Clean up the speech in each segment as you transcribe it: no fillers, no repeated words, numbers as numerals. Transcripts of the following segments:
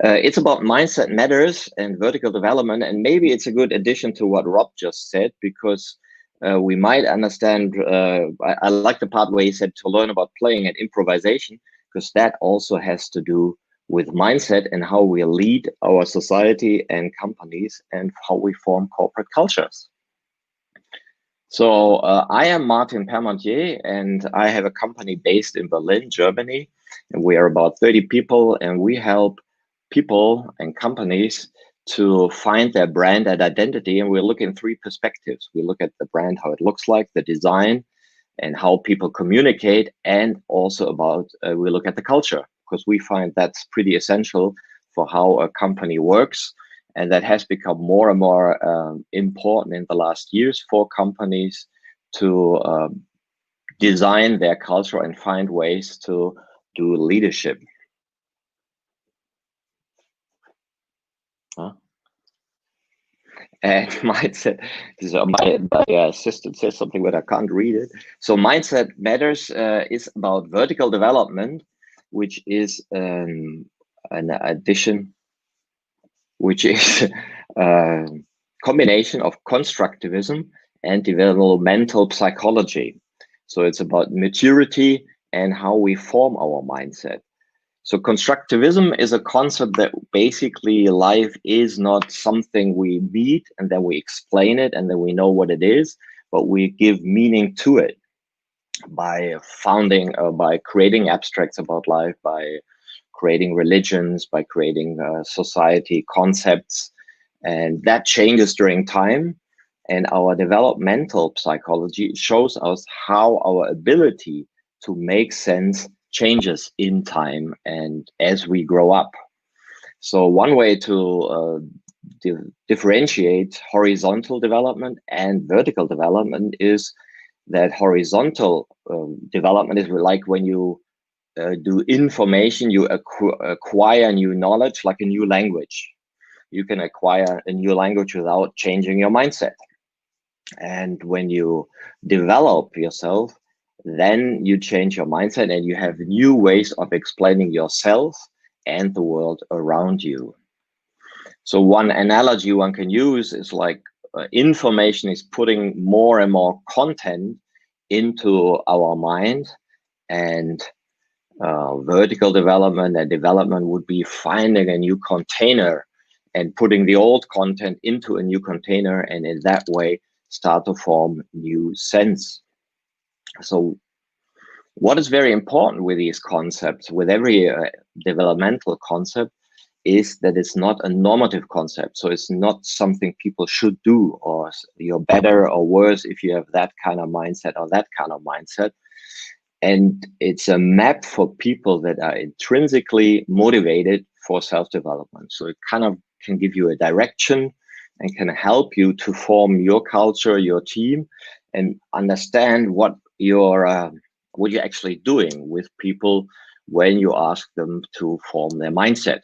It's about mindset matters and vertical development. And maybe it's a good addition to what Rob just said, because we might understand, I like the part where he said to learn about playing and improvisation, because that also has to do with mindset and how we lead our society and companies and how we form corporate cultures. So I am Martin Permantier, and I have a company based in Berlin, Germany, and we are about 30 people, and we help people and companies to find their brand and identity. And we look in three perspectives. We look at the brand, how it looks like, the design, and how people communicate, and also about we look at the culture, because we find that's pretty essential for how a company works. And that has become more and more important in the last years for companies to design their culture and find ways to do leadership. And mindset, my assistant says something, but I can't read it. So mindset matters is about vertical development, which is an addition, which is a combination of constructivism and developmental psychology. So it's about maturity and how we form our mindset. So constructivism is a concept that basically life is not something we meet and then we explain it and then we know what it is, but we give meaning to it by by creating abstracts about life, by creating religions, by creating society concepts, and that changes during time. And our developmental psychology shows us how our ability to make sense changes in time and as we grow up. So one way to differentiate horizontal development and vertical development is that horizontal development is like when you do information, you acquire new knowledge, like a new language. You can acquire a new language without changing your mindset. And when you develop yourself, then you change your mindset and you have new ways of explaining yourself and the world around you. So one analogy one can use is like information is putting more and more content into our mind, and vertical development and development would be finding a new container and putting the old content into a new container, and in that way start to form new sense. So what is very important with these concepts, with every developmental concept, is that it's not a normative concept. So it's not something people should do, or you're better or worse if you have that kind of mindset or that kind of mindset. And it's a map for people that are intrinsically motivated for self-development. So it kind of can give you a direction and can help you to form your culture, your team, and understand what you're actually doing with people when you ask them to form their mindset.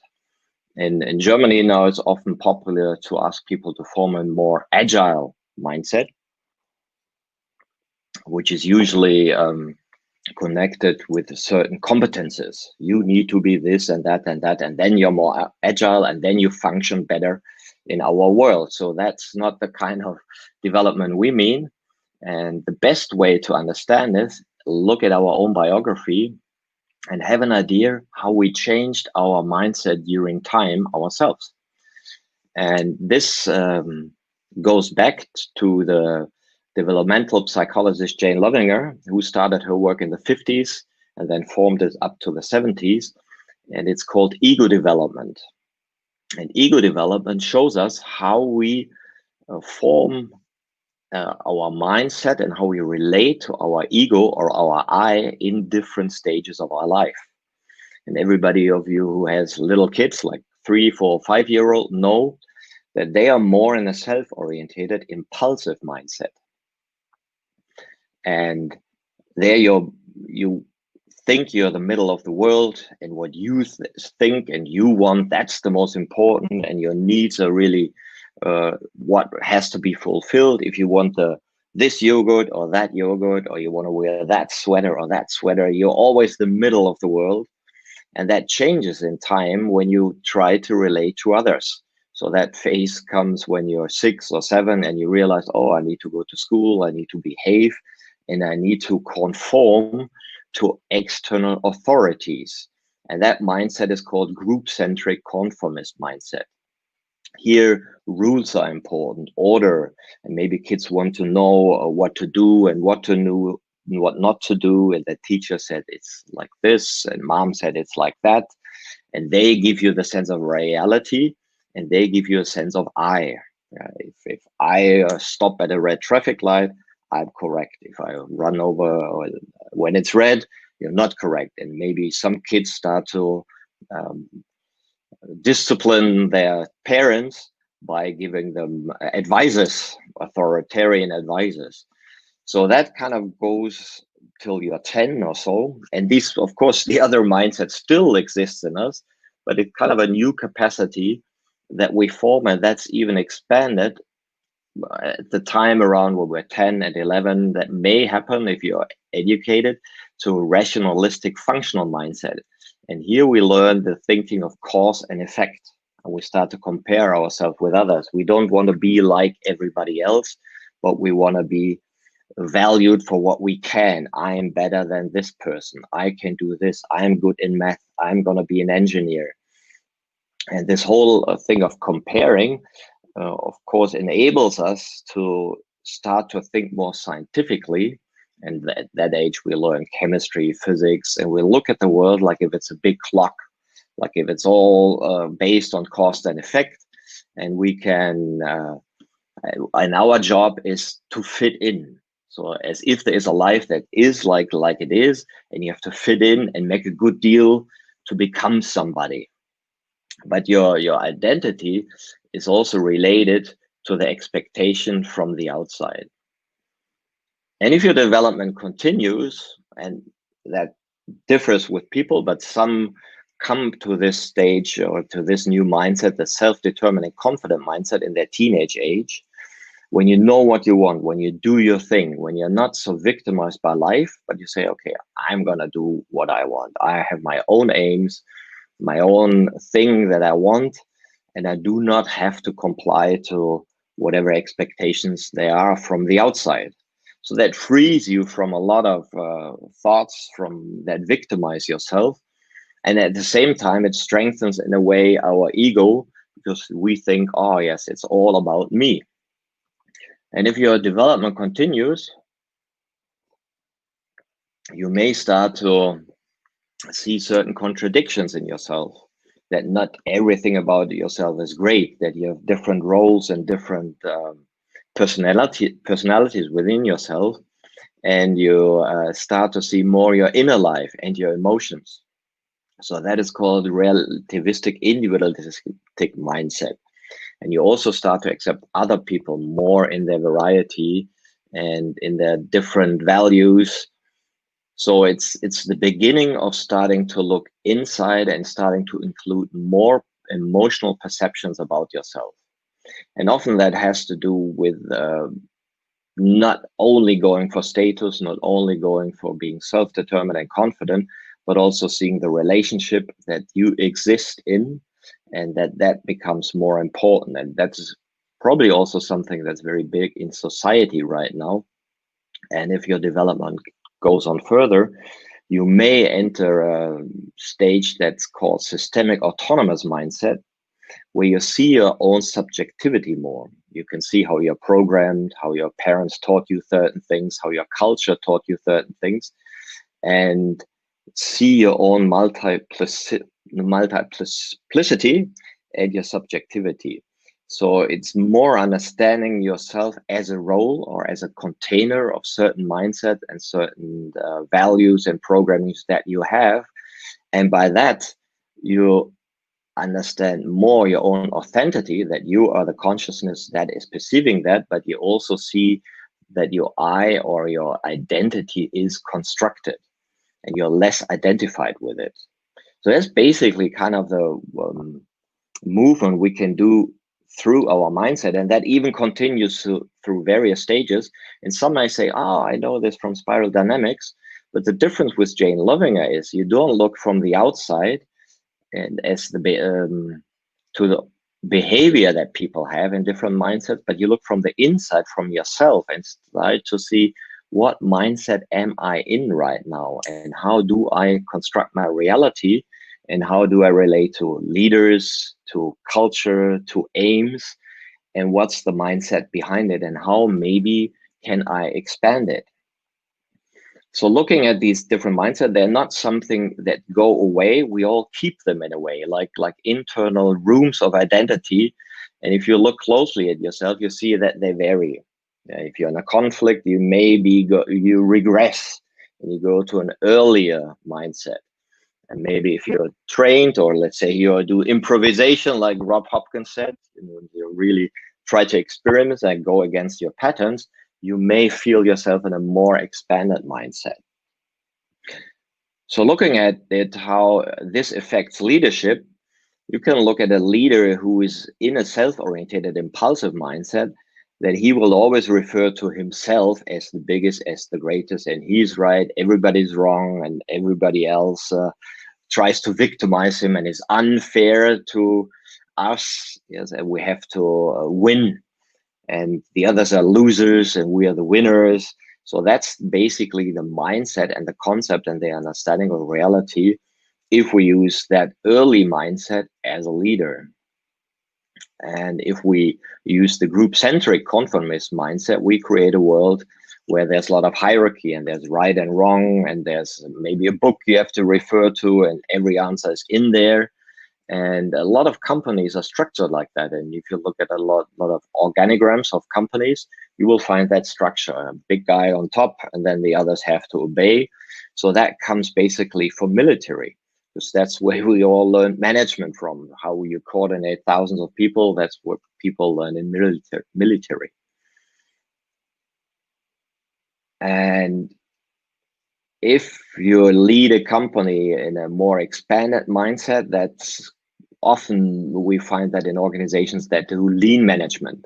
And in Germany now, it's often popular to ask people to form a more agile mindset, which is usually connected with certain competences. You need to be this and that and that, and then you're more agile, and then you function better in our world. So that's not the kind of development we mean. And the best way to understand this, look at our own biography and have an idea how we changed our mindset during time ourselves. And this goes back to the developmental psychologist Jane Lovinger, who started her work in the 50s and then formed it up to the 70s. And it's called ego development. And ego development shows us how we form our mindset and how we relate to our ego or our I in different stages of our life. And everybody of you who has little kids, like 3, 4, 5-year-old, know that they are more in a self-orientated, impulsive mindset. And there you think you're the middle of the world, and what you think and you want, that's the most important, and your needs are really what has to be fulfilled. If you want this yogurt or that yogurt, or you want to wear that sweater or that sweater, you're always the middle of the world. And that changes in time when you try to relate to others. So that phase comes when you're 6 or 7 and you realize, oh, I need to go to school, I need to behave, and I need to conform to external authorities. And that mindset is called group-centric conformist mindset. Here, rules are important, order, and maybe kids want to know what to do and what to do and what not to do. And the teacher said it's like this, and mom said it's like that. And they give you the sense of reality, and they give you a sense of I. If I stop at a red traffic light, I'm correct. If I run over when it's red, you're not correct. And maybe some kids start to discipline their parents by giving them advices, authoritarian advices. So that kind of goes till you're 10 or so. And this, of course, the other mindset still exists in us, but it's kind of a new capacity that we form, and that's even expanded at the time around when we're 10 and 11. That may happen if you're educated to a rationalistic functional mindset. And here we learn the thinking of cause and effect. And we start to compare ourselves with others. We don't want to be like everybody else, but we want to be valued for what we can. I am better than this person. I can do this. I am good in math. I'm going to be an engineer. And this whole thing of comparing, of course, enables us to start to think more scientifically. And at that age, we learn chemistry, physics, and we look at the world like if it's a big clock, like if it's all based on cause and effect. And we can, and our job is to fit in. So as if there is a life that is like it is, and you have to fit in and make a good deal to become somebody. But your identity is also related to the expectation from the outside. And if your development continues, and that differs with people, but some come to this stage or to this new mindset, the self-determining confident mindset in their teenage age, when you know what you want, when you do your thing, when you're not so victimized by life, but you say, okay, I'm going to do what I want. I have my own aims, my own thing that I want, and I do not have to comply to whatever expectations there are from the outside. So that frees you from a lot of thoughts from that victimize yourself. And at the same time, it strengthens in a way our ego, because we think, oh yes, it's all about me. And if your development continues, you may start to see certain contradictions in yourself, that not everything about yourself is great, that you have different roles and different personalities within yourself, and you start to see more your inner life and your emotions. So that is called relativistic individualistic mindset. And you also start to accept other people more in their variety and in their different values. So it's the beginning of starting to look inside and starting to include more emotional perceptions about yourself. And often that has to do with not only going for status, not only going for being self-determined and confident, but also seeing the relationship that you exist in, and that becomes more important. And that's probably also something that's very big in society right now. And if your development goes on further, you may enter a stage that's called systemic autonomous mindset, where you see your own subjectivity more. You can see how you're programmed, how your parents taught you certain things, how your culture taught you certain things, and see your own multiplicity and your subjectivity. So it's more understanding yourself as a role or as a container of certain mindset and certain values and programmings that you have. And by that, you understand more your own authenticity, that you are the consciousness that is perceiving that, but you also see that your I or your identity is constructed, and you're less identified with it. So that's basically kind of the movement we can do through our mindset, and that even continues through various stages. And some might say, oh, I know this from spiral dynamics, But the difference with Jane Lovinger is you don't look from the outside and as to the behavior that people have in different mindsets, but you look from the inside, from yourself, and try to see what mindset am I in right now, and how do I construct my reality, and how do I relate to leaders, to culture, to aims, and what's the mindset behind it, and how maybe can I expand it. So looking at these different mindsets, they're not something that go away. We all keep them in a way, like internal rooms of identity. And if you look closely at yourself, you see that they vary. If you're in a conflict, you you regress and you go to an earlier mindset. And maybe if you're trained, or let's say you do improvisation, like Rob Hopkins said, you really try to experiment and go against your patterns, you may feel yourself in a more expanded mindset. So looking at it, how this affects leadership, you can look at a leader who is in a self-oriented, impulsive mindset, that he will always refer to himself as the biggest, as the greatest, and he's right, everybody's wrong, and everybody else tries to victimize him and is unfair to us. Yes, and we have to win, and the others are losers and we are the winners. So that's basically the mindset and the concept and the understanding of reality if we use that early mindset as a leader. And if we use the group-centric conformist mindset, we create a world where there's a lot of hierarchy and there's right and wrong, and there's maybe a book you have to refer to and every answer is in there. And a lot of companies are structured like that. And if you look at a lot of organigrams of companies, you will find that structure, a big guy on top, and then the others have to obey. So that comes basically from military, because that's where we all learn management from, how you coordinate thousands of people. That's what people learn in military. And if you lead a company in a more expanded mindset, that's often we find that in organizations that do lean management,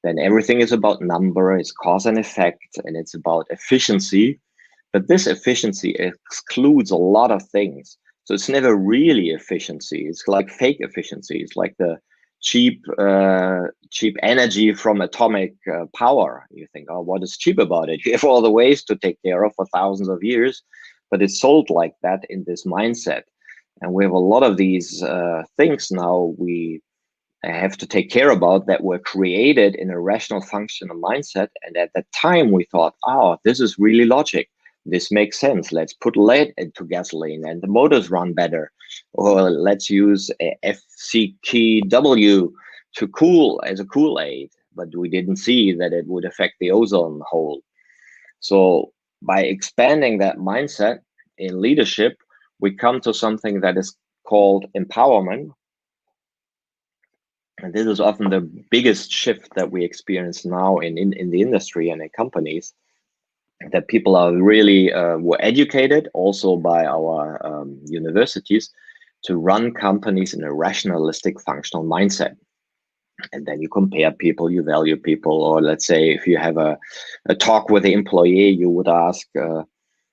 then everything is about number, it's cause and effect, and it's about efficiency. But this efficiency excludes a lot of things. So it's never really efficiency. It's like fake efficiency. It's like the cheap energy from atomic power. You think, oh, what is cheap about it? You have all the ways to take care of for thousands of years, but it's sold like that in this mindset. And we have a lot of these things now we have to take care about that were created in a rational functional mindset. And at that time we thought, oh, this is really logic. This makes sense. Let's put lead into gasoline and the motors run better. Or let's use a FCKW to cool as a Kool-Aid. But we didn't see that it would affect the ozone hole. So by expanding that mindset in leadership, we come to something that is called empowerment. And this is often the biggest shift that we experience now in the industry and in companies, that people are really were educated also by our universities to run companies in a rationalistic functional mindset. And then you compare people, you value people, or let's say if you have a talk with the employee, you would ask,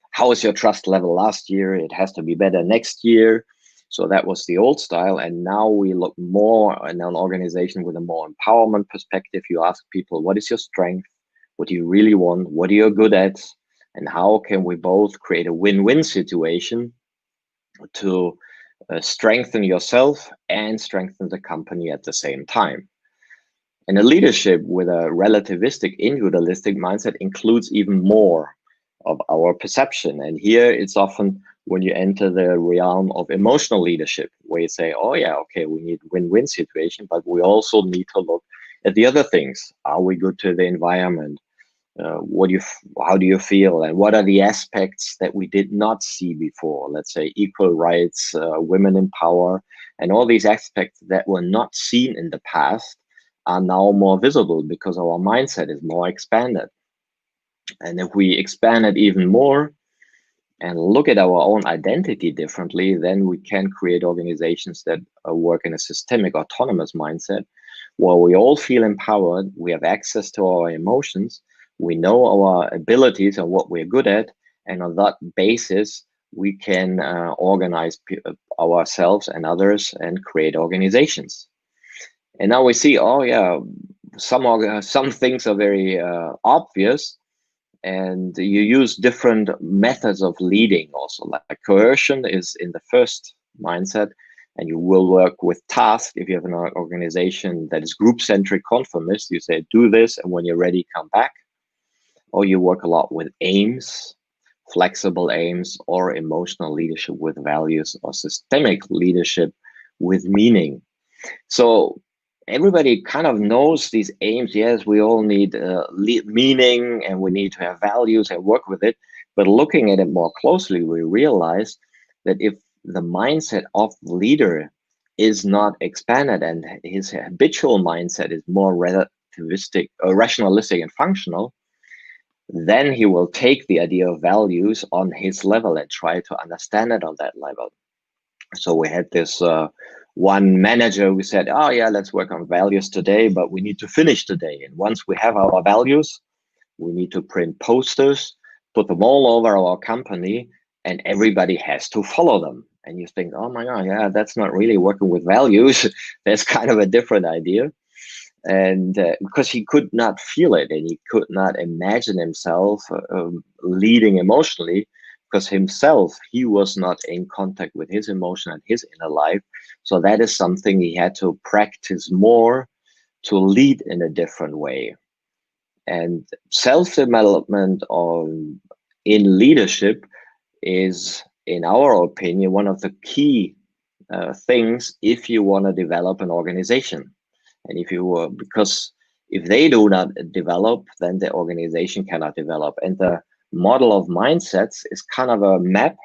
how is your trust level last year? It has to be better next year. So that was the old style. And now we look more in an organization with a more empowerment perspective. You ask people, what is your strength? What do you really want? What are you good at? And how can we both create a win-win situation to strengthen yourself and strengthen the company at the same time? And a leadership with a relativistic, individualistic mindset includes even more of our perception. And here it's often when you enter the realm of emotional leadership, where you say, oh yeah, okay, we need win-win situation, but we also need to look at the other things. Are we good to the environment? How do you feel? And what are the aspects that we did not see before? Let's say equal rights, women in power, and all these aspects that were not seen in the past are now more visible because our mindset is more expanded. And if we expand it even more and look at our own identity differently, then we can create organizations that work in a systemic autonomous mindset where we all feel empowered, we have access to our emotions, we know our abilities and what we're good at, And on that basis, we can organize ourselves and others and create organizations. And now we see, oh yeah, some things are very obvious, and you use different methods of leading also. Like coercion is in the first mindset, and you will work with tasks. If you have an organization that is group-centric conformist, you say do this, and when you're ready, come back. Or you work a lot with aims, flexible aims, or emotional leadership with values, or systemic leadership with meaning. So everybody kind of knows these aims. Yes, we all need meaning, and we need to have values and work with it. But looking at it more closely, we realize that if the mindset of the leader is not expanded and his habitual mindset is more relativistic, rationalistic and functional, then he will take the idea of values on his level and try to understand it on that level. So we had this one manager who said, oh yeah, let's work on values today, but we need to finish today. And once we have our values, we need to print posters, put them all over our company, and everybody has to follow them. And you think, oh my God, yeah, that's not really working with values. That's kind of a different idea. And because he could not feel it, and he could not imagine himself leading emotionally, because himself, he was not in contact with his emotion and his inner life. So that is something he had to practice more to lead in a different way. And self-development in leadership is, in our opinion, one of the key things if you want to develop an organization. And if you because if they do not develop, then the organization cannot develop. And the model of mindsets is kind of a map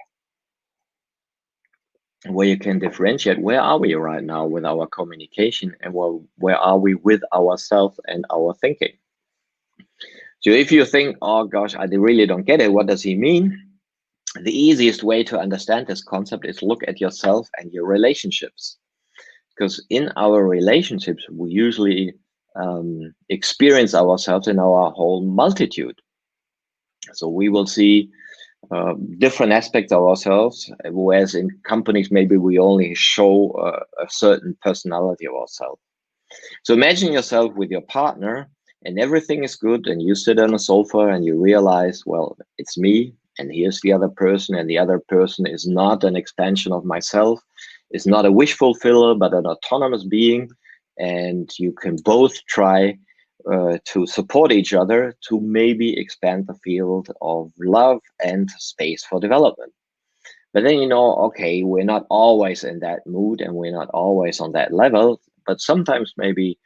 where you can differentiate where are we right now with our communication, and where are we with ourselves and our thinking. So if you think, oh gosh, I really don't get it, what does he mean? The easiest way to understand this concept is look at yourself and your relationships. Because in our relationships, we usually experience ourselves in our whole multitude. So we will see different aspects of ourselves, whereas in companies, maybe we only show a certain personality of ourselves. So imagine yourself with your partner and everything is good, and you sit on a sofa and you realize, well, it's me and here's the other person, and the other person is not an expansion of myself, is not a wish fulfiller, but an autonomous being. And you can both try to support each other to maybe expand the field of love and space for development. But then, you know, okay, we're not always in that mood and we're not always on that level, but sometimes maybe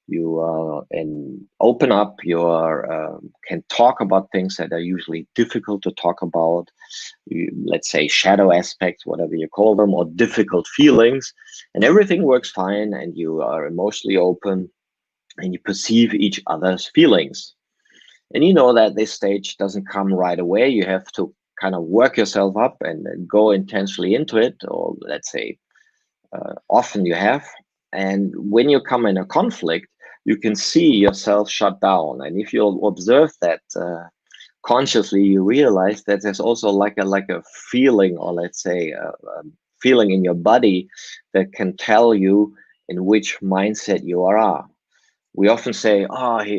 you open up your can talk about things that are usually difficult to talk about, let's say shadow aspects, whatever you call them, or difficult feelings, and everything works fine, and you are emotionally open and you perceive each other's feelings. And you know that this stage doesn't come right away. You have to kind of work yourself up and go intentionally into it, or let's say often you have. And when you come in a conflict, you can see yourself shut down. And if you observe that consciously, you realize that there's also like a feeling, or let's say a feeling in your body that can tell you in which mindset you are. We often say,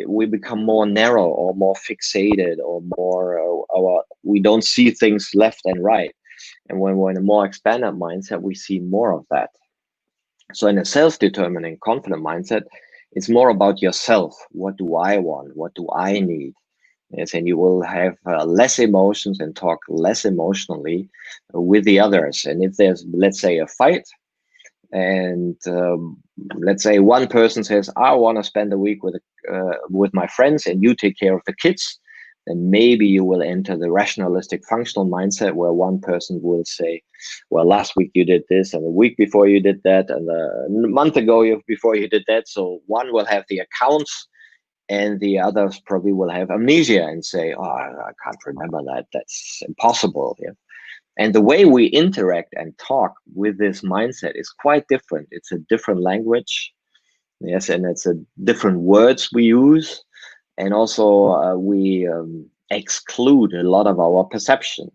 we become more narrow or more fixated or more, we don't see things left and right. And when we're in a more expanded mindset, we see more of that. So in a self-determining, confident mindset, it's more about yourself. What do I want? What do I need? Yes, and you will have less emotions and talk less emotionally with the others. And if there's, let's say, a fight, and let's say one person says, I want to spend a week with my friends, and you take care of the kids, then maybe you will enter the rationalistic functional mindset, where one person will say, well, last week you did this, and the week before you did that, and a month ago before you did that. So one will have the accounts, and the others probably will have amnesia and say, oh, I can't remember that. That's impossible. Yeah. And the way we interact and talk with this mindset is quite different. It's a different language. Yes, and it's a different words we use. And also we exclude a lot of our perception.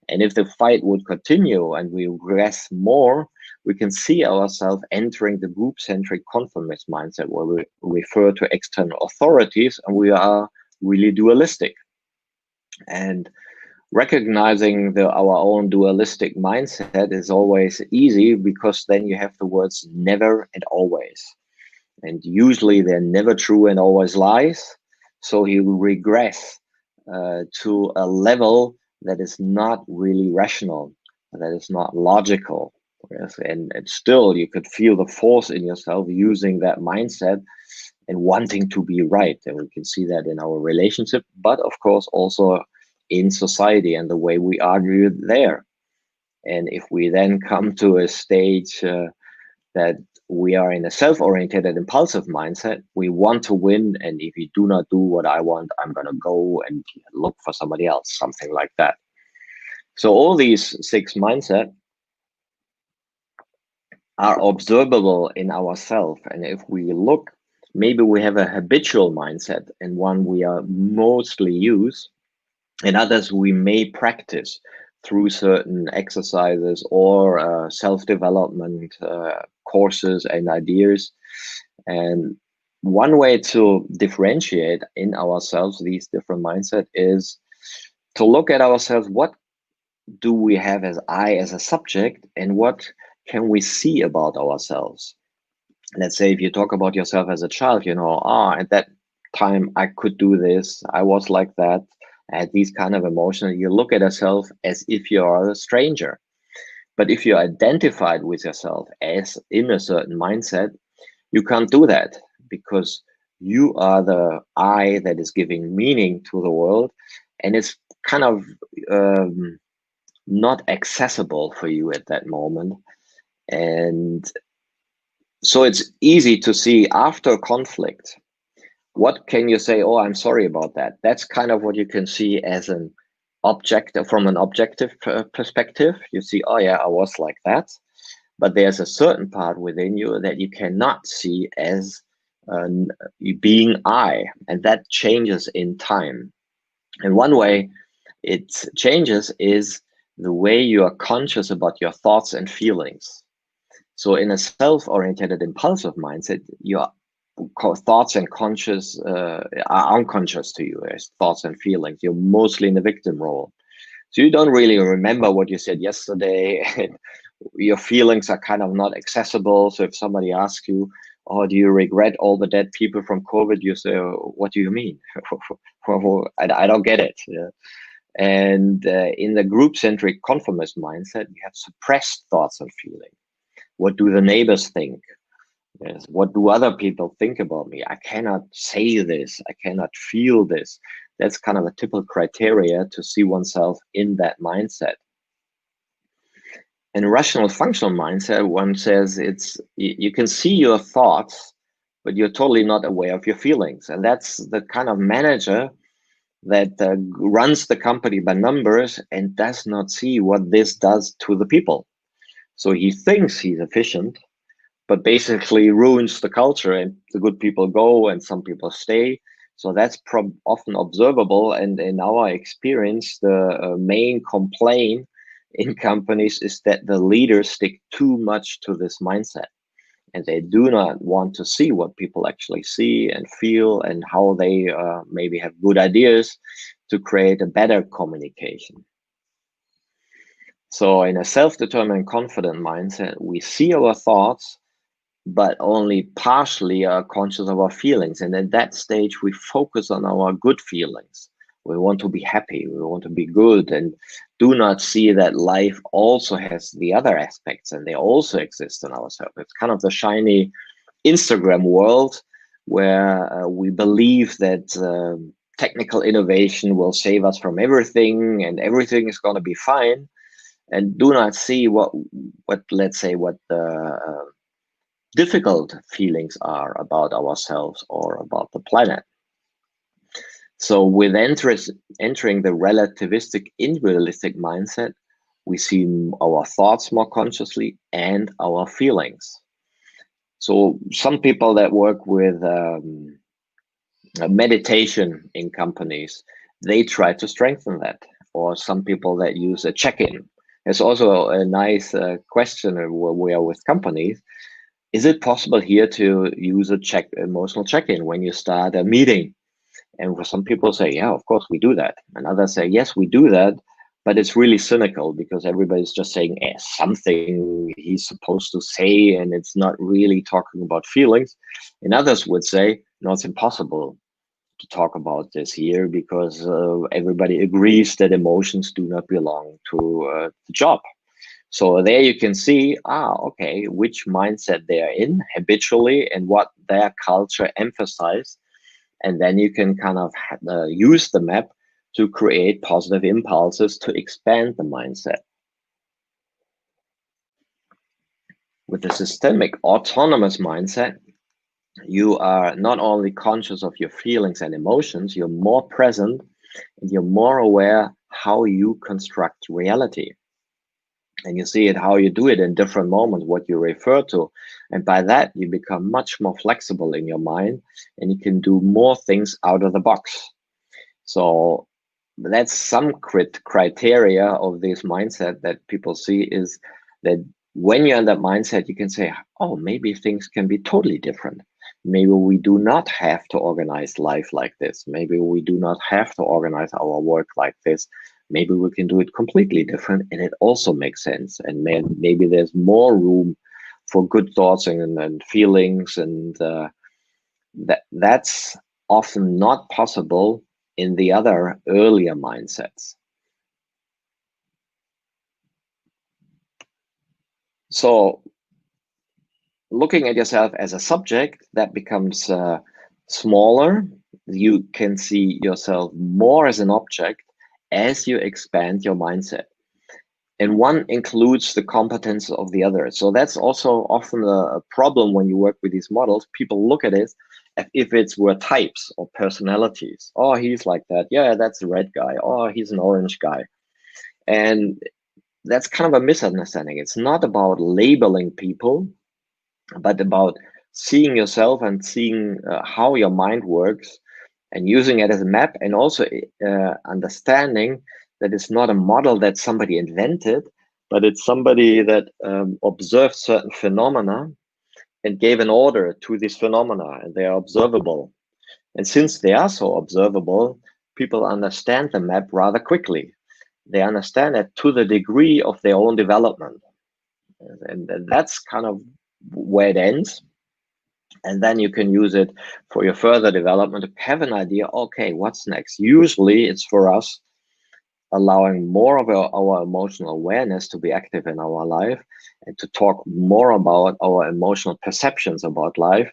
And if the fight would continue and we regress more, we can see ourselves entering the group-centric conformist mindset, where we refer to external authorities and we are really dualistic. And recognizing our own dualistic mindset is always easy, because then you have the words never and always. And usually they're never true and always lies. So you regress to a level that is not really rational, that is not logical. Yes? And still you could feel the force in yourself using that mindset and wanting to be right. And we can see that in our relationship, but of course also in society and the way we argue there. And if we then come to a stage that we are in a self-oriented and impulsive mindset, we want to win, and if you do not do what I want, I'm going to go and look for somebody else, something like that. So all these 6 mindsets are observable in ourselves, and if we look, maybe we have a habitual mindset and one we are mostly use, and others we may practice through certain exercises or self-development courses and ideas. And one way to differentiate in ourselves these different mindsets is to look at ourselves. What do we have as I as a subject, and what can we see about ourselves? Let's say if you talk about yourself as a child, at that time I could do this, I was like that, I had these kind of emotions. You look at yourself as if you are a stranger. But if you're identified with yourself as in a certain mindset, you can't do that, because you are the I that is giving meaning to the world, and it's kind of not accessible for you at that moment. And so it's easy to see after conflict, what can you say? Oh, I'm sorry about that. That's kind of what you can see as an objective, from an objective perspective. You see, oh yeah, I was like that. But there's a certain part within you that you cannot see as being I, and that changes in time. And one way it changes is the way you are conscious about your thoughts and feelings. So in a self-oriented impulsive mindset, your thoughts and conscious are unconscious to you as thoughts and feelings. You're mostly in the victim role. So you don't really remember what you said yesterday. And your feelings are kind of not accessible. So if somebody asks you, oh, do you regret all the dead people from COVID? You say, oh, what do you mean? I don't get it. Yeah. And in the group-centric conformist mindset, you have suppressed thoughts and feelings. What do the neighbors think? Yes. What do other people think about me? I cannot say this. I cannot feel this. That's kind of a typical criteria to see oneself in that mindset. In a rational functional mindset, one says you can see your thoughts, but you're totally not aware of your feelings. And that's the kind of manager that runs the company by numbers and does not see what this does to the people. So he thinks he's efficient, but basically ruins the culture, and the good people go and some people stay. So that's often observable. And in our experience, the main complaint in companies is that the leaders stick too much to this mindset, and they do not want to see what people actually see and feel, and how they maybe have good ideas to create a better communication. So in a self-determined, confident mindset, we see our thoughts, but only partially are conscious of our feelings. And at that stage, we focus on our good feelings. We want to be happy, we want to be good, and do not see that life also has the other aspects, and they also exist in ourselves. It's kind of the shiny Instagram world where we believe that technical innovation will save us from everything and everything is going to be fine, and do not see what let's say, what the difficult feelings are about ourselves or about the planet. So with entering the relativistic individualistic mindset, we see our thoughts more consciously and our feelings. So some people that work with meditation in companies, they try to strengthen that. Or some people that use a check-in. There's also a nice question where we are with companies. Is it possible here to use a emotional check-in when you start a meeting? And some people say, yeah, of course we do that. And others say, yes, we do that, but it's really cynical because everybody's just saying something he's supposed to say, and it's not really talking about feelings. And others would say, no, it's impossible to talk about this here because everybody agrees that emotions do not belong to the job. So there you can see, okay, which mindset they are in habitually and what their culture emphasizes. And then you can kind of use the map to create positive impulses to expand the mindset. With the systemic autonomous mindset, you are not only conscious of your feelings and emotions, you're more present and you're more aware how you construct reality. And you see it how you do it in different moments, what you refer to. And by that, you become much more flexible in your mind and you can do more things out of the box. So that's some criteria of this mindset that people see is that when you're in that mindset, you can say, oh, maybe things can be totally different. Maybe we do not have to organize life like this. Maybe we do not have to organize our work like this. Maybe we can do it completely different, and it also makes sense. And maybe there's more room for good thoughts and feelings, and that's often not possible in the other earlier mindsets. So looking at yourself as a subject, that becomes smaller. You can see yourself more as an object as you expand your mindset. And one includes the competence of the other. So that's also often a problem when you work with these models. People look at it as if it's were types or personalities. Oh, he's like that. Yeah, that's a red guy. Oh, he's an orange guy. And that's kind of a misunderstanding. It's not about labeling people, but about seeing yourself and seeing how your mind works and using it as a map, and also understanding that it's not a model that somebody invented, but it's somebody that observed certain phenomena and gave an order to these phenomena, and they are observable. And since they are so observable, people understand the map rather quickly. They understand it to the degree of their own development. And that's kind of where it ends. And then you can use it for your further development to have an idea, okay, what's next? Usually it's for us allowing more of our emotional awareness to be active in our life and to talk more about our emotional perceptions about life,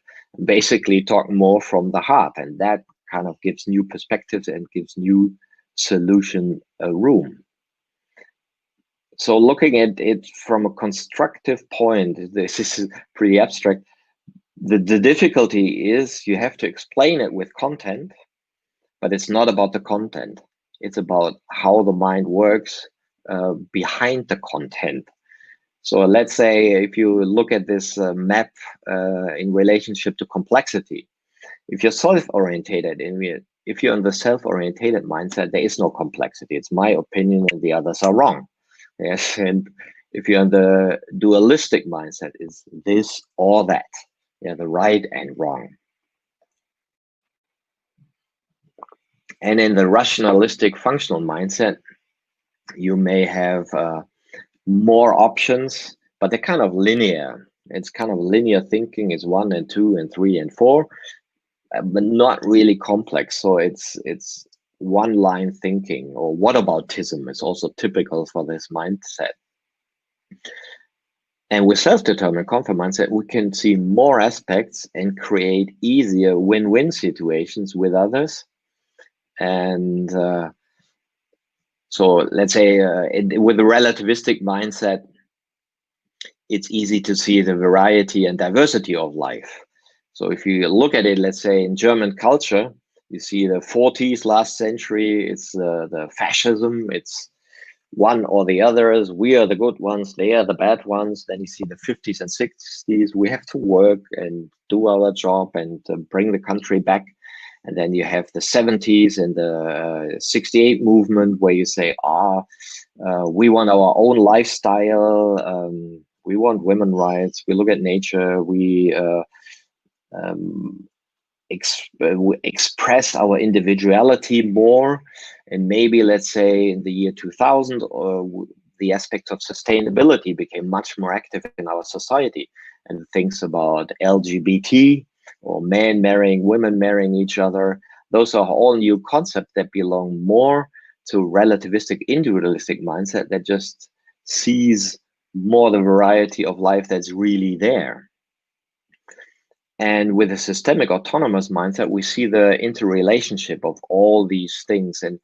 basically talk more from the heart. And that kind of gives new perspectives and gives new solution room. So looking at it from a constructive point, this is pretty abstract. The difficulty is you have to explain it with content, but it's not about the content. It's about how the mind works behind the content. So let's say if you look at this map in relationship to complexity, if you're self-orientated, if you're in the self-orientated mindset, there is no complexity. It's my opinion and the others are wrong. Yes, and if you're in the dualistic mindset, it's this or that. Yeah, the right and wrong. And in the rationalistic functional mindset, you may have more options, but they're kind of linear. It's kind of linear thinking. It's 1 and 2 and 3 and 4, but not really complex. So it's one line thinking, or whataboutism is also typical for this mindset. And with self-determined confident mindset, we can see more aspects and create easier win-win situations with others. And so let's say with a relativistic mindset, it's easy to see the variety and diversity of life. So if you look at it, let's say in German culture, you see the 40s last century, it's the fascism, it's one or the others. We are the good ones, they are the bad ones. Then you see the 50s and 60s, we have to work and do our job and bring the country back. And then you have the 70s and the 68 movement where you say, we want our own lifestyle. We want women rights. We look at nature. We um, express our individuality more. And maybe, let's say, in the year 2000, the aspects of sustainability became much more active in our society. And things about LGBT or men marrying, women marrying each other, those are all new concepts that belong more to relativistic, individualistic mindset that just sees more the variety of life that's really there. And with a systemic autonomous mindset, we see the interrelationship of all these things. And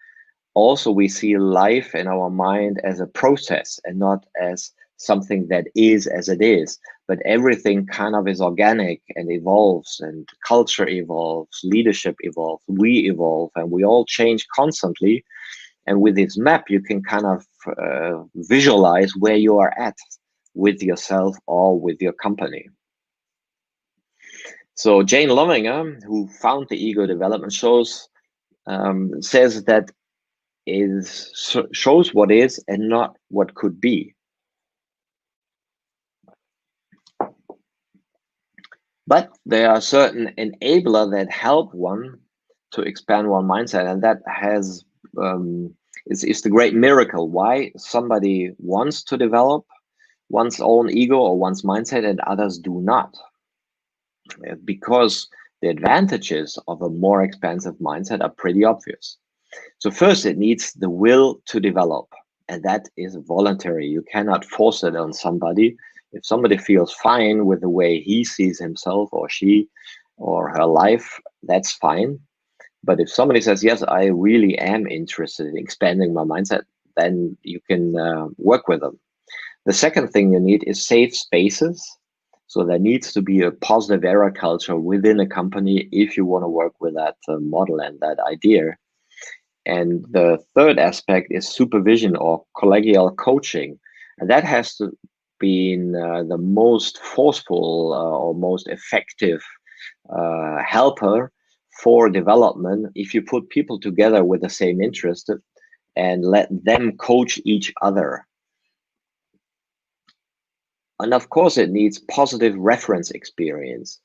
also we see life and our mind as a process and not as something that is as it is, but everything kind of is organic and evolves, and culture evolves, leadership evolves, we evolve, and we all change constantly. And with this map, you can kind of visualize where you are at with yourself or with your company. So Jane Lovinger, who found the ego development, says that shows what is and not what could be. But there are certain enablers that help one to expand one mindset, and that is the great miracle. Why somebody wants to develop one's own ego or one's mindset and others do not. Because the advantages of a more expansive mindset are pretty obvious. So first, it needs the will to develop, and that is voluntary. You cannot force it on somebody. If somebody feels fine with the way he sees himself or she or her life, that's fine. But if somebody says, yes, I really am interested in expanding my mindset, then you can work with them. The second thing you need is safe spaces. So there needs to be a positive error culture within a company if you want to work with that model and that idea. And the third aspect is supervision or collegial coaching. And that has to be the most forceful or most effective helper for development if you put people together with the same interest and let them coach each other. And of course, it needs positive reference experience.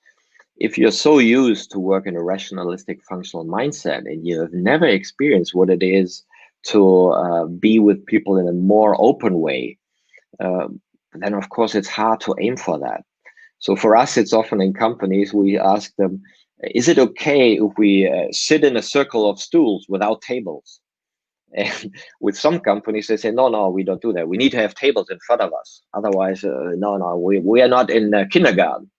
If you're so used to work in a rationalistic functional mindset and you have never experienced what it is to be with people in a more open way, then of course it's hard to aim for that. So for us, it's often in companies, we ask them, is it okay if we sit in a circle of stools without tables? And with some companies, they say, no, we don't do that. We need to have tables in front of us. Otherwise, no, we are not in kindergarten.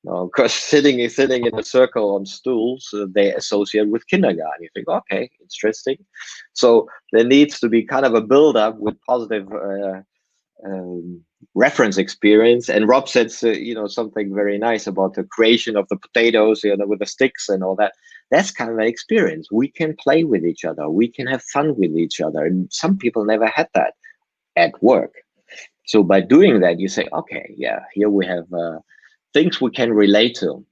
Because sitting in a circle on stools, they associate with kindergarten. You think, okay, interesting. So there needs to be kind of a build-up with positive reference experience. And Rob said, something very nice about the creation of the potatoes, with the sticks and all that. That's kind of an experience. We can play with each other. We can have fun with each other. And some people never had that at work. So by doing that, you say, okay, yeah, here we have things we can relate to.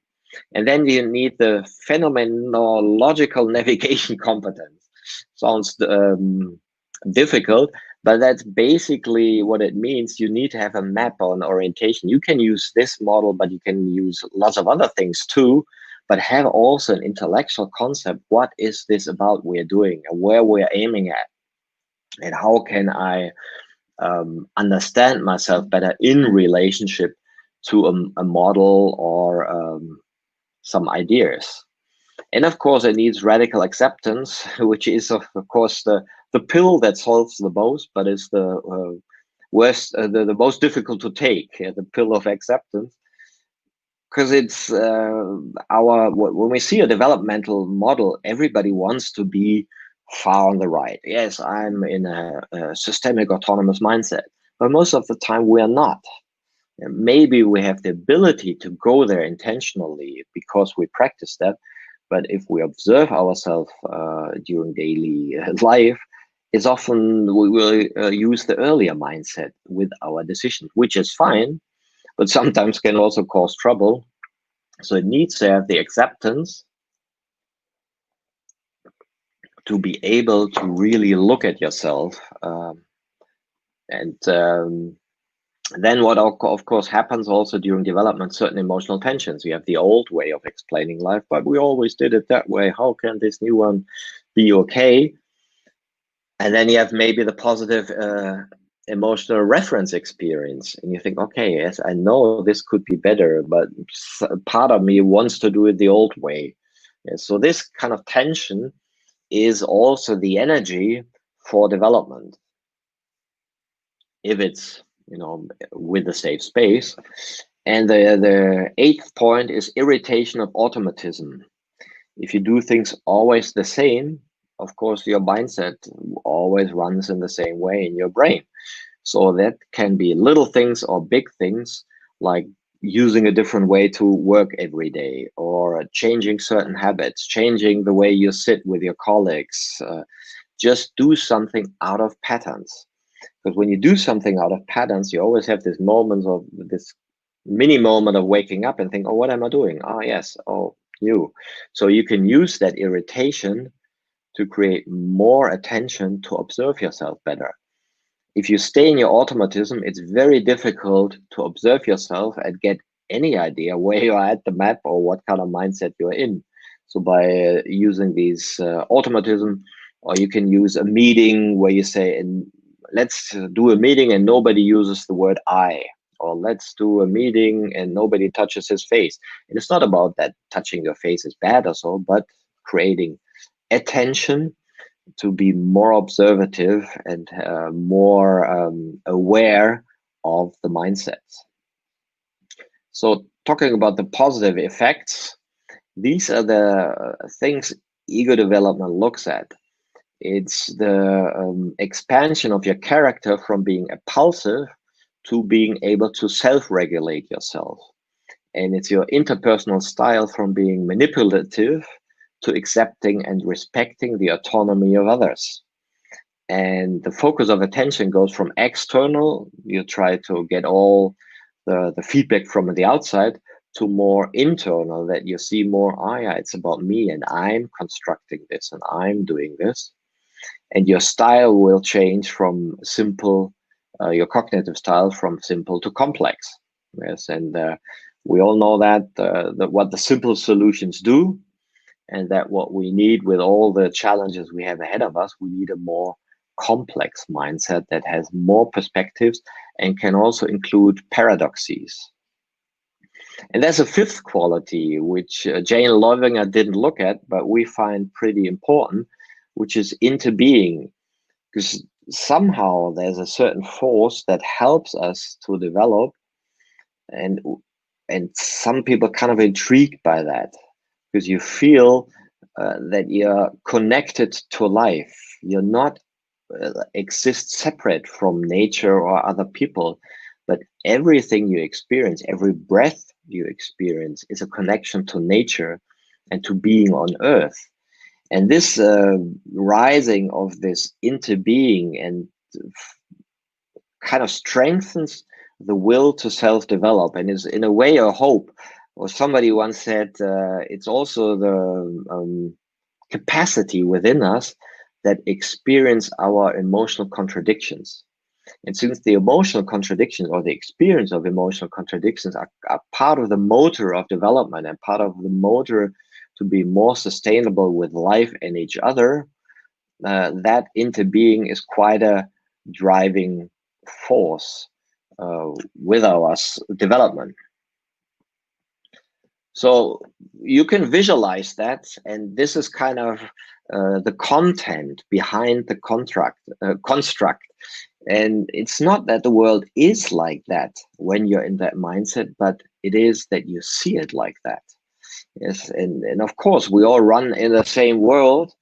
And then you need the phenomenological navigation competence. Sounds difficult, but that's basically what it means. You need to have a map on orientation. You can use this model, but you can use lots of other things too, but have also an intellectual concept. What is this about we're doing and where we're aiming at? And how can I understand myself better in relationship to a model or some ideas? And of course, it needs radical acceptance, which is of course the pill that solves the most, but is the worst, the most difficult to take. The pill of acceptance, because it's when we see a developmental model, everybody wants to be far on the right. Yes, I'm in a systemic autonomous mindset, but most of the time we are not. Maybe we have the ability to go there intentionally because we practice that. But if we observe ourselves during daily life, it's often we will use the earlier mindset with our decisions, which is fine, but sometimes can also cause trouble. So it needs to have the acceptance to be able to really look at yourself. And then what of course happens also during development, certain emotional tensions. We have the old way of explaining life, but we always did it that way. How can this new one be okay? And then you have maybe the positive emotional reference experience, and you think, okay, yes, I know this could be better, but part of me wants to do it the old way. Yeah, so this kind of tension is also the energy for development, if it's, you know, with a safe space. And the eighth point is irritation of automatism. If you do things always the same, of course, your mindset always runs in the same way in your brain. So that can be little things or big things, like using a different way to work every day, or changing certain habits, changing the way you sit with your colleagues. Just do something out of patterns. Because when you do something out of patterns, you always have this moment of this mini moment of waking up and think, oh, what am I doing? Ah, yes, oh, you. So you can use that irritation to create more attention to observe yourself better. If you stay in your automatism, it's very difficult to observe yourself and get any idea where you are at the map or what kind of mindset you're in. So by using these automatism, or you can use a meeting where you say, and let's do a meeting and nobody uses the word I, or let's do a meeting and nobody touches his face. And it's not about that touching your face is bad or so, but creating attention to be more observative and more aware of the mindsets. So talking about the positive effects, these are the things ego development looks at. It's the expansion of your character from being impulsive to being able to self-regulate yourself. And it's your interpersonal style from being manipulative to accepting and respecting the autonomy of others. And the focus of attention goes from external, you try to get all the feedback from the outside, to more internal, that you see more, oh yeah, it's about me and I'm constructing this and I'm doing this. And your style will change from simple, your cognitive style from simple to complex. Yes, and we all know that what the simple solutions do, and that what we need with all the challenges we have ahead of us, we need a more complex mindset that has more perspectives and can also include paradoxes. And there's a fifth quality, which Jane Lovinger didn't look at, but we find pretty important, which is interbeing. Because somehow there's a certain force that helps us to develop, and some people kind of intrigued by that, because you feel that you're connected to life. You're not exist separate from nature or other people, but everything you experience, every breath you experience, is a connection to nature and to being on earth. And this rising of this interbeing and kind of strengthens the will to self-develop, and is in a way a hope. Or somebody once said, it's also the capacity within us that experience our emotional contradictions. And since the emotional contradictions, or the experience of emotional contradictions, are part of the motor of development and part of the motor to be more sustainable with life and each other, that interbeing is quite a driving force with our development. So you can visualize that, and this is kind of the content behind the construct. And it's not that the world is like that when you're in that mindset, but it is that you see it like that. Yes, and of course we all run in the same world,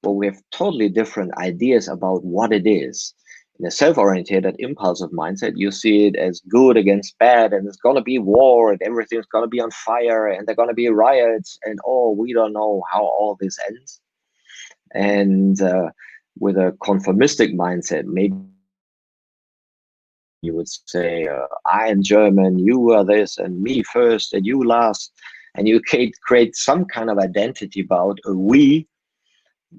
but we have totally different ideas about what it is. In a self-oriented, impulsive mindset, you see it as good against bad, and it's going to be war, and everything's going to be on fire, and there are going to be riots, and oh, we don't know how all this ends. And with a conformistic mindset, maybe you would say, I am German, you are this, and me first, and you last. And you create some kind of identity about a we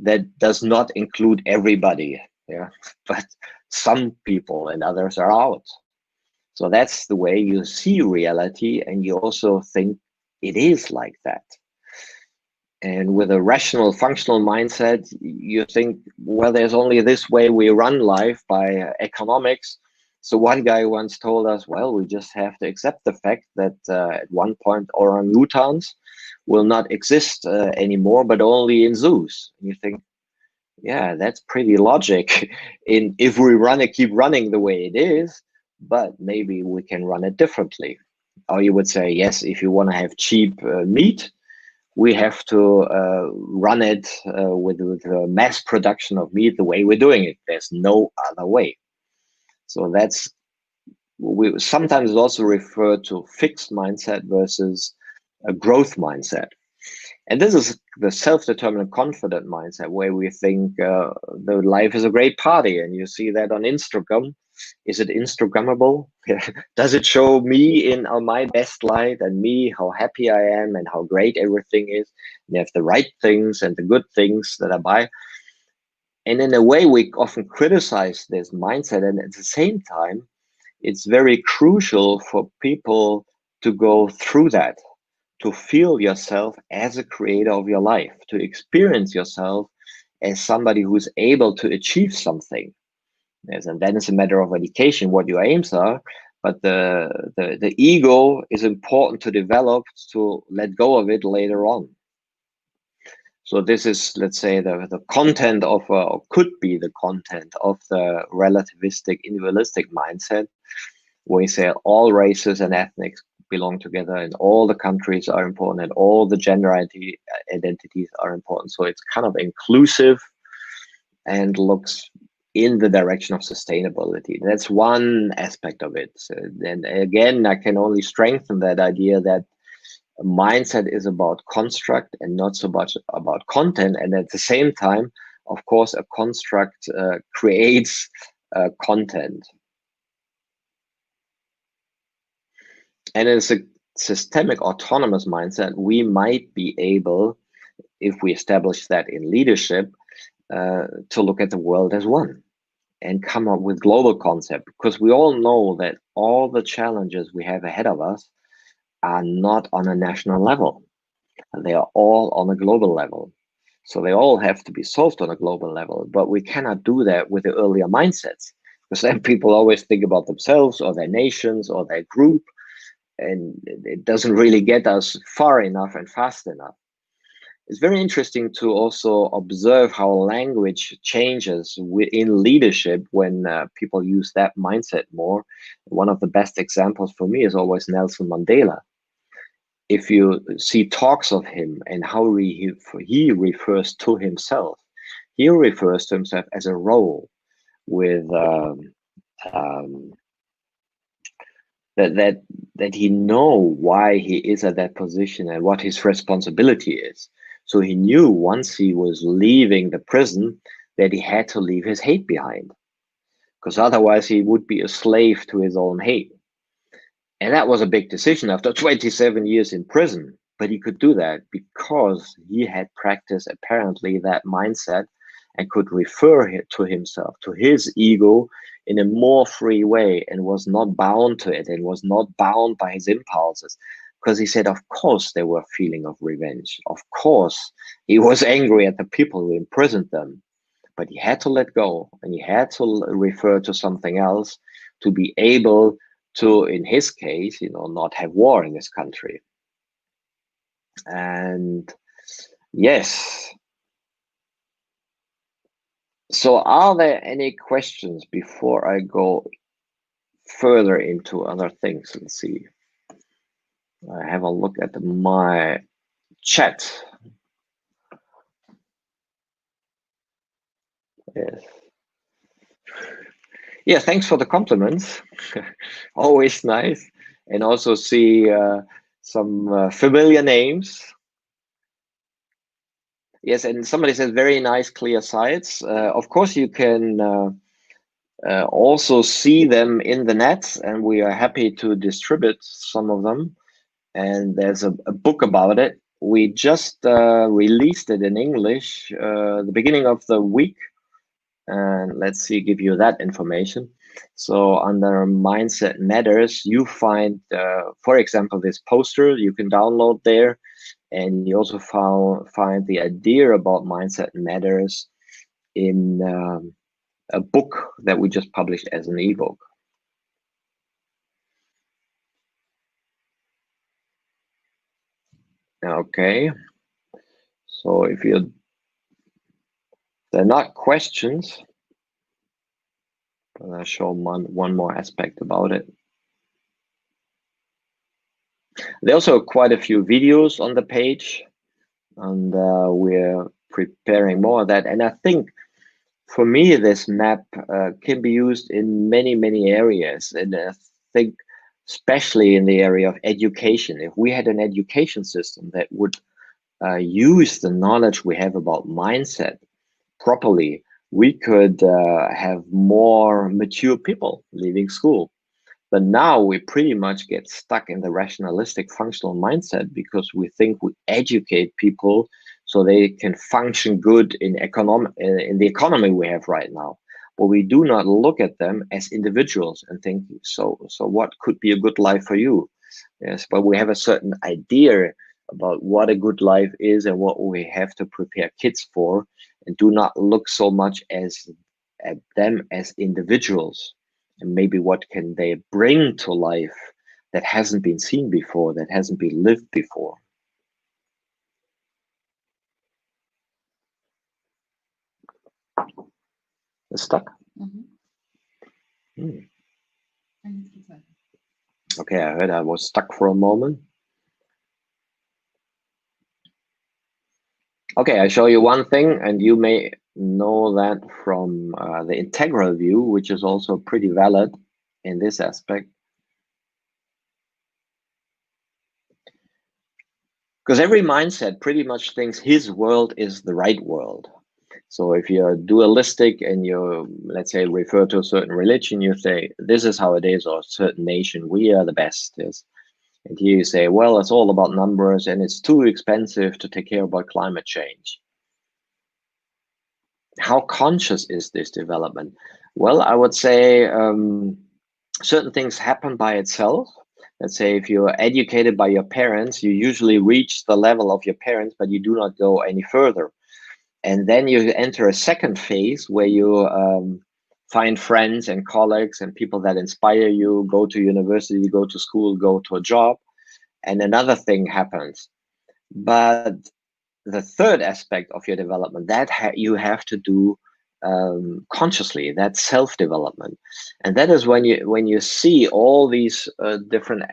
that does not include everybody, yeah, but some people and others are out. So that's the way you see reality, and you also think it is like that. And with a rational, functional mindset, you think, well, there's only this way we run life by economics. So one guy once told us, well, we just have to accept the fact that at one point orangutans will not exist anymore, but only in zoos. And you think, yeah, that's pretty logic. In if we keep running the way it is, but maybe we can run it differently. Or you would say, yes, if you want to have cheap meat, we have to run it with mass production of meat the way we're doing it. There's no other way. So that's, we sometimes also refer to fixed mindset versus a growth mindset. And this is the self-determined confident mindset, where we think the life is a great party, and you see that on Instagram. Is it Instagrammable? Does it show me in my best light, and me how happy I am and how great everything is? And you have the right things and the good things that I buy. And in a way, we often criticize this mindset, and at the same time, it's very crucial for people to go through that, to feel yourself as a creator of your life, to experience yourself as somebody who's able to achieve something. Yes, and then it's a matter of education, what your aims are. But the ego is important to develop, to let go of it later on. So this is, let's say, the content of, or could be the content of the relativistic, individualistic mindset, where we say all races and ethnics belong together, and all the countries are important, and all the gender identities are important. So it's kind of inclusive and looks in the direction of sustainability. That's one aspect of it. So, and again, I can only strengthen that idea that mindset is about construct and not so much about content. And at the same time, of course, a construct creates content. And as a systemic autonomous mindset, we might be able, if we establish that in leadership, to look at the world as one and come up with global concept, because we all know that all the challenges we have ahead of us are not on a national level. They are all on a global level. So they all have to be solved on a global level, but we cannot do that with the earlier mindsets, because then people always think about themselves or their nations or their group, and it doesn't really get us far enough and fast enough. It's very interesting to also observe how language changes in leadership when people use that mindset more. One of the best examples for me is always Nelson Mandela. If you see talks of him and how he refers to himself, he refers to himself as a role with that he know why he is at that position and what his responsibility is. So he knew once he was leaving the prison that he had to leave his hate behind, because otherwise he would be a slave to his own hate. And that was a big decision after 27 years in prison. But he could do that because he had practiced apparently that mindset and could refer to himself, to his ego, in a more free way, and was not bound to it, and was not bound by his impulses. Because he said, of course, there were a feeling of revenge. Of course, he was angry at the people who imprisoned them. But he had to let go, and he had to refer to something else to be able to, in his case, not have war in this country. And yes. So are there any questions before I go further into other things? Let's see. I have a look at my chat. Yes. Yeah, thanks for the compliments. Always nice. And also see some familiar names. Yes, and somebody says very nice, clear sites. Of course, you can also see them in the net, and we are happy to distribute some of them. And there's a book about it. we just released it in English the beginning of the week. And let's see, give you that information. So under Mindset Matters, you find, for example, this poster you can download there. And you also find the idea about Mindset Matters in a book that we just published as an ebook. Okay. So if they're not questions, but I'll show one more aspect about it. There are also quite a few videos on the page, and we're preparing more of that. And I think for me, this map can be used in many areas. And I think especially in the area of education, if we had an education system that would use the knowledge we have about mindset properly, we could have more mature people leaving school. But now we pretty much get stuck in the rationalistic functional mindset because we think we educate people so they can function good in the economy we have right now. But we do not look at them as individuals and think, so what could be a good life for you? Yes, but we have a certain idea about what a good life is and what we have to prepare kids for, and do not look so much at them as individuals, and maybe what can they bring to life that hasn't been seen before, that hasn't been lived before. It's stuck? Okay, I heard I was stuck for a moment. Okay, I show you one thing, and you may know that from the integral view, which is also pretty valid in this aspect. Because every mindset pretty much thinks his world is the right world. So if you're dualistic and you, let's say, refer to a certain religion, you say, this is how it is, or a certain nation, we are the best. Yes. And here you say, well, it's all about numbers and it's too expensive to take care about climate change. How conscious is this development? Well, I would say certain things happen by itself. Let's say if you're educated by your parents, you usually reach the level of your parents, but you do not go any further. And then you enter a second phase where you find friends and colleagues and people that inspire you, go to university, go to school, go to a job, and another thing happens. But the third aspect of your development, that you have to do consciously, that's self-development. And that is when you see all these different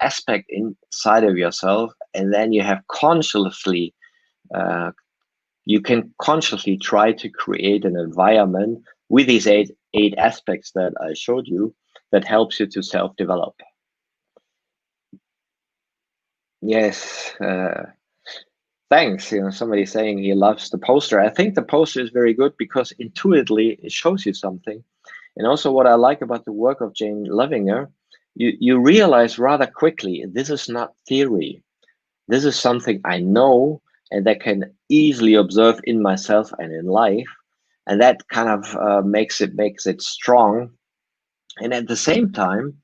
aspects inside of yourself, and then you have consciously you can consciously try to create an environment with these eight aspects that I showed you that helps you to self-develop. Yes, thanks. Somebody saying he loves the poster. I think the poster is very good because intuitively it shows you something. And also what I like about the work of Jane Levinger, you realize rather quickly, this is not theory. This is something I know and that can easily observe in myself and in life. And that kind of makes it strong. And at the same time,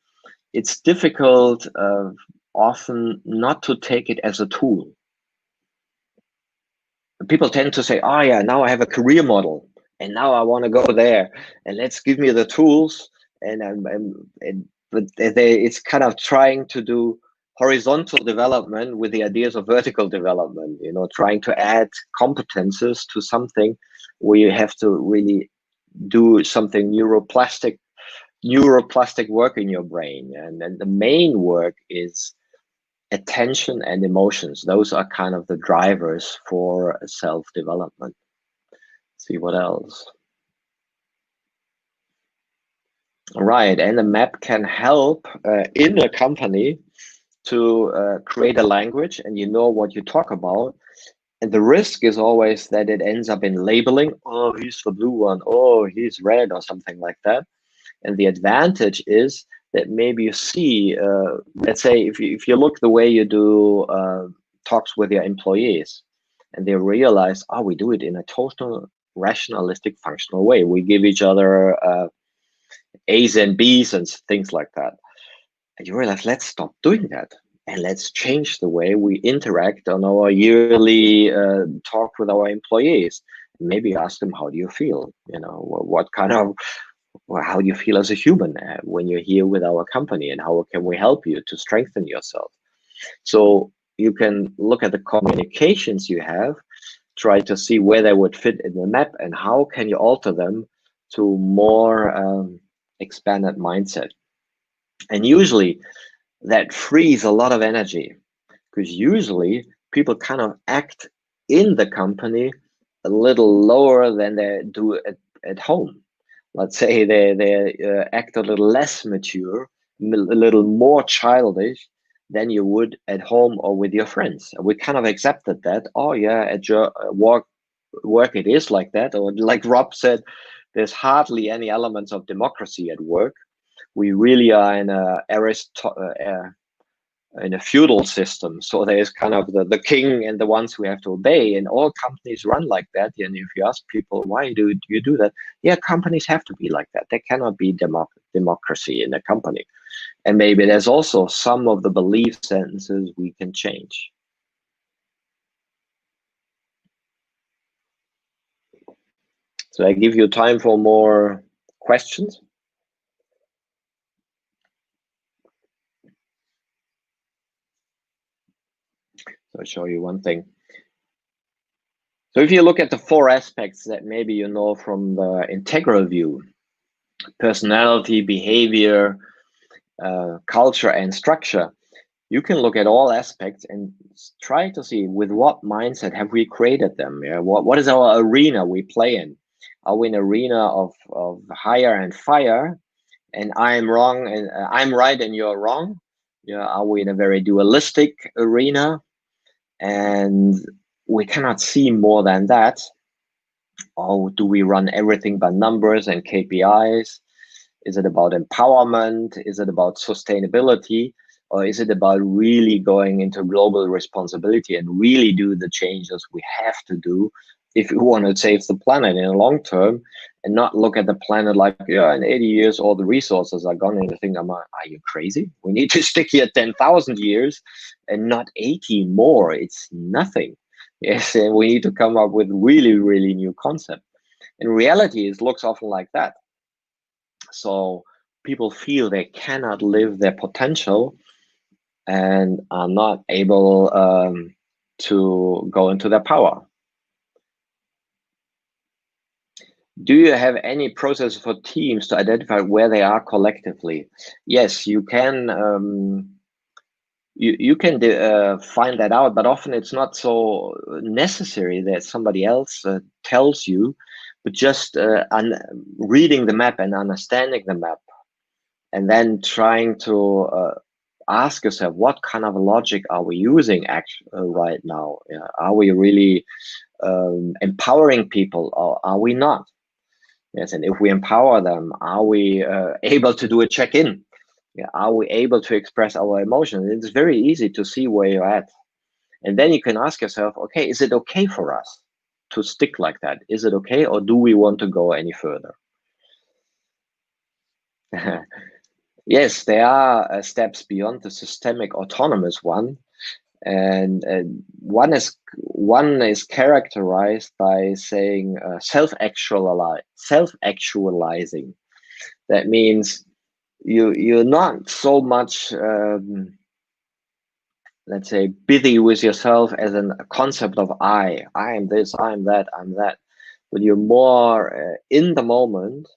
it's difficult often not to take it as a tool. People tend to say, oh yeah, now I have a career model and now I want to go there and let's give me the tools. But it's kind of trying to do horizontal development with the ideas of vertical development, trying to add competences to something where you have to really do something neuroplastic work in your brain. And then the main work is attention and emotions. Those are kind of the drivers for self-development. See what else. Right, and the map can help in a company to create a language, and you know what you talk about. And the risk is always that it ends up in labeling. Oh, he's the blue one. Oh, he's red, or something like that. And the advantage is that maybe you see, let's say, if you look the way you do talks with your employees, and they realize, oh, we do it in a total rationalistic, functional way. We give each other A's and B's and things like that. And you realize, let's stop doing that. And let's change the way we interact on our yearly talk with our employees. Maybe ask them, how do you feel? What kind of, how do you feel as a human when you're here with our company, and how can we help you to strengthen yourself? So you can look at the communications you have, try to see where they would fit in the map, and how can you alter them to more expanded mindset. And usually that frees a lot of energy, because usually people kind of act in the company a little lower than they do at home. Let's say they act a little less mature, a little more childish than you would at home or with your friends. We kind of accepted that. Oh yeah, at your work it is like that. Or like Rob said, there's hardly any elements of democracy at work. We really are in a feudal system. So there's kind of the king and the ones we have to obey, and all companies run like that. And if you ask people, why do you do that? Yeah, companies have to be like that. There cannot be democracy in a company. And maybe there's also some of the belief sentences we can change. So I give you time for more questions. So I'll show you one thing. So if you look at the 4 aspects that maybe you know from the integral view: personality, behavior, culture, and structure, you can look at all aspects and try to see with what mindset have we created them. Yeah? What is our arena we play in? Are we in an arena of hire and fire, and I'm wrong and I'm right and you're wrong? Yeah, are we in a very dualistic arena, and we cannot see more than that? Or do we run everything by numbers and KPIs? Is it about empowerment? Is it about sustainability? Or is it about really going into global responsibility and really do the changes we have to do if we want to save the planet in the long term, and not look at the planet like, yeah, in 80 years, all the resources are gone, and you think, are you crazy? We need to stick here 10,000 years and not 80 more. It's nothing. Yes, and we need to come up with really, really new concept. In reality, it looks often like that. So people feel they cannot live their potential and are not able to go into their power. Do you have any process for teams to identify where they are collectively? Yes, you can. You can find that out, but often it's not so necessary that somebody else tells you, but just reading the map and understanding the map, and then trying to ask yourself, what kind of logic are we using right now? Are we really empowering people, or are we not? Yes, and if we empower them, are we able to do a check-in? Yeah, are we able to express our emotions? It's very easy to see where you're at. And then you can ask yourself, okay, is it okay for us to stick like that? Is it okay, or do we want to go any further? Yes, there are steps beyond the systemic autonomous one. And one is characterized by saying self-actualizing. That means you're not so much let's say busy with yourself as a concept of I am this, I'm that, but you're more in the moment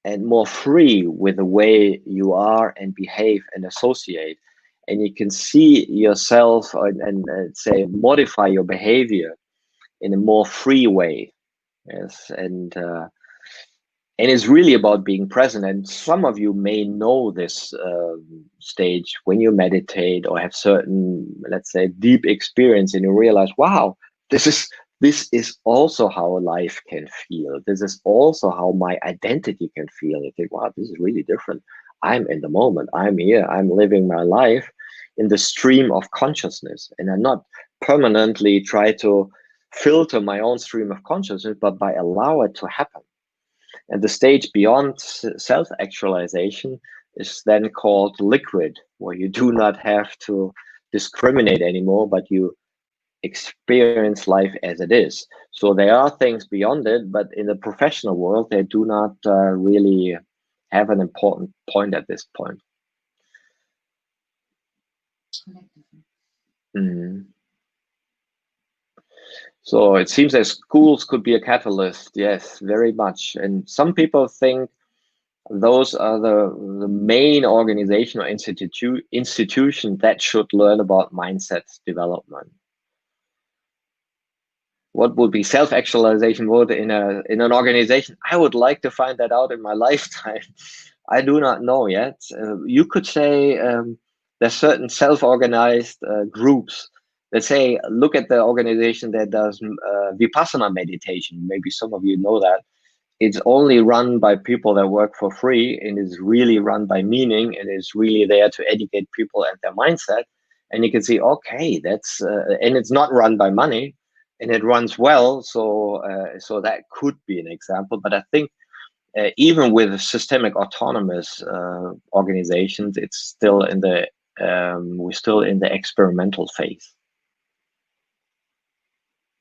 and more free with the way you are and behave and associate. And you can see yourself and say modify your behavior in a more free way. Yes, and it's really about being present. And some of you may know this stage when you meditate or have certain, let's say, deep experience, and you realize, wow, this is also how life can feel. This is also how my identity can feel. You think, wow, this is really different. I'm in the moment. I'm here. I'm living my life in the stream of consciousness, and I not permanently try to filter my own stream of consciousness, but by allow it to happen. And the stage beyond self-actualization is then called liquid, where you do not have to discriminate anymore, but you experience life as it is. So there are things beyond it, but in the professional world, they do not really have an important point at this point. Mm. So it seems that schools could be a catalyst. Yes, very much. And some people think those are the main organization or institution that should learn about mindset development. What would be self-actualization would in an organization? I would like to find that out in my lifetime. I do not know yet. You could say there's certain self-organized groups that say, look at the organization that does Vipassana meditation. Maybe some of you know that. It's only run by people that work for free, and is really run by meaning, and is really there to educate people and their mindset. And you can see, okay, that's and it's not run by money, and it runs well. So so that could be an example. But I think even with systemic autonomous organizations, it's still in the we're still in the experimental phase.